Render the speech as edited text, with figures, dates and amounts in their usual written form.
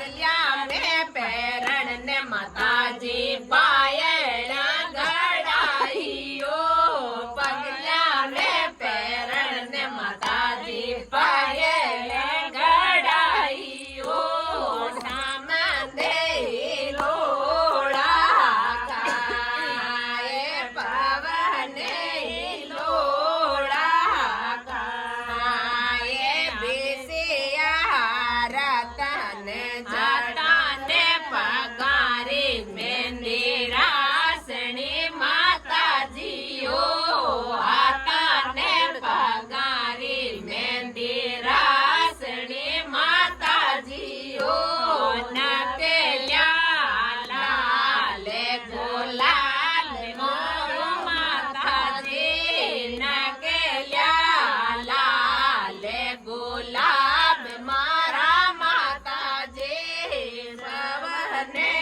પગલ્યા ને પેરણ ને માતાજી પાયણ ગળાઈઓ પગલ્યા ને પેરણ ને માતાજી પાયણ ગળાઈઓ સામંદે લોડા કાય પવને લોડા કાય બેસિયા રતન જટાને પગારી મેંદી રાસણી માતાજીઓ હાથાને પગારી મેંદી રાસણી માતાજીઓ નકેલ્યા લાલે ગુલાલ મોર માતાજી નકેલ્યા લાલે ગુલાબ મારા માતાજી સવને